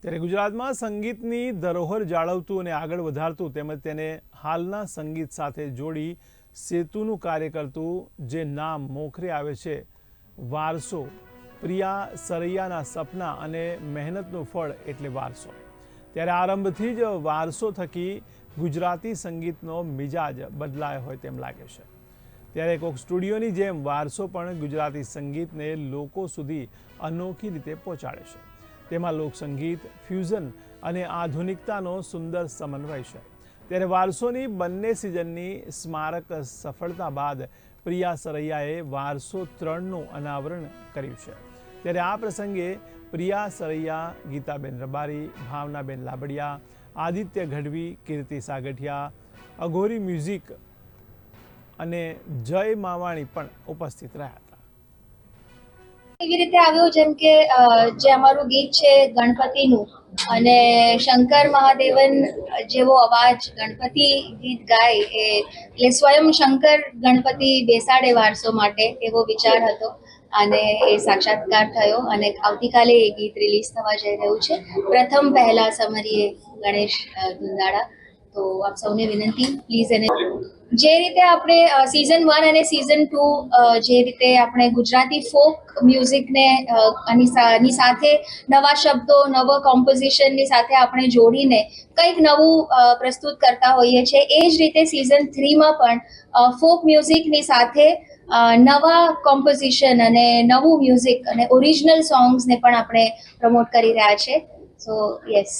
ત્યારે ગુજરાતમાં સંગીતની ધરોહર જાળવતું અને આગળ વધારતું તેમજ તેને હાલના સંગીત સાથે જોડી સેતુનું કાર્ય કરતું જે નામ મોખરે આવે છે વારસો, પ્રિયા સરૈયાના સપના અને મહેનતનું ફળ એટલે વારસો। ત્યારે આરંભથી જ વારસો થકી ગુજરાતી સંગીતનો મિજાજ બદલાયો હોય તેમ લાગે છે। ત્યારે કોક સ્ટુડિયોની જેમ વારસો પણ ગુજરાતી સંગીતને લોકો સુધી અનોખી રીતે પહોંચાડે છે। તેમાં લોકસંગીત, ફ્યુઝન અને આધુનિકતાનો સુંદર સમન્વય છે। ત્યારે વારસોની બંને સિઝનની સ્મારક સફળતા બાદ પ્રિયા સરૈયાએ વારસો 3નું અનાવરણ કર્યું છે। ત્યારે આ પ્રસંગે પ્રિયા સરૈયા, ગીતાબેન રબારી, ભાવનાબેન લાબડિયા, આદિત્ય ગઢવી, કીર્તિ સાગઠિયા, અઘોરી મ્યુઝિક અને જય માવાણી પણ ઉપસ્થિત રહ્યા હતા। એવી રીતે આવ્યો જેમ કે જે અમારું ગીત છે ગણપતિનું અને શંકર મહાદેવન જેવો અવાજ ગણપતિ ગીત ગાય એટલે સ્વયં શંકર ગણપતિ બેસાડે વારસો માટે એવો વિચાર હતો અને એ સાક્ષાત્કાર થયો અને આવતીકાલે એ ગીત રિલીઝ થવા જઈ રહ્યું છે। પ્રથમ પહેલા સમરીએ ગણેશ ધુંદાળા। તો આપ સૌને વિનંતી, પ્લીઝ એને જે રીતે આપણે સિઝન 1 અને સિઝન 2 જે રીતે આપણે ગુજરાતી ફોક મ્યુઝિકને ની સાથે નવા શબ્દો, નવા કોમ્પોઝિશનની સાથે આપણે જોડીને કંઈક નવું પ્રસ્તુત કરતા હોઈએ છીએ, એ જ રીતે સિઝન 3માં પણ ફોક મ્યુઝિકની સાથે નવા કોમ્પોઝિશન અને નવું મ્યુઝિક અને ઓરિજિનલ સોંગ્સને પણ આપણે પ્રમોટ કરી રહ્યા છે। સો યસ,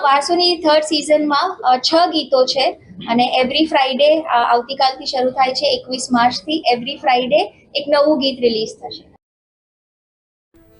વારસોની 3rd સિઝનમાં 6 ગીતો છે અને એવરી ફ્રાઈડે આવતીકાલથી શરૂ થાય છે 21 માર્ચથી એવરી ફ્રાઈડે એક નવું ગીત રિલીઝ થશે।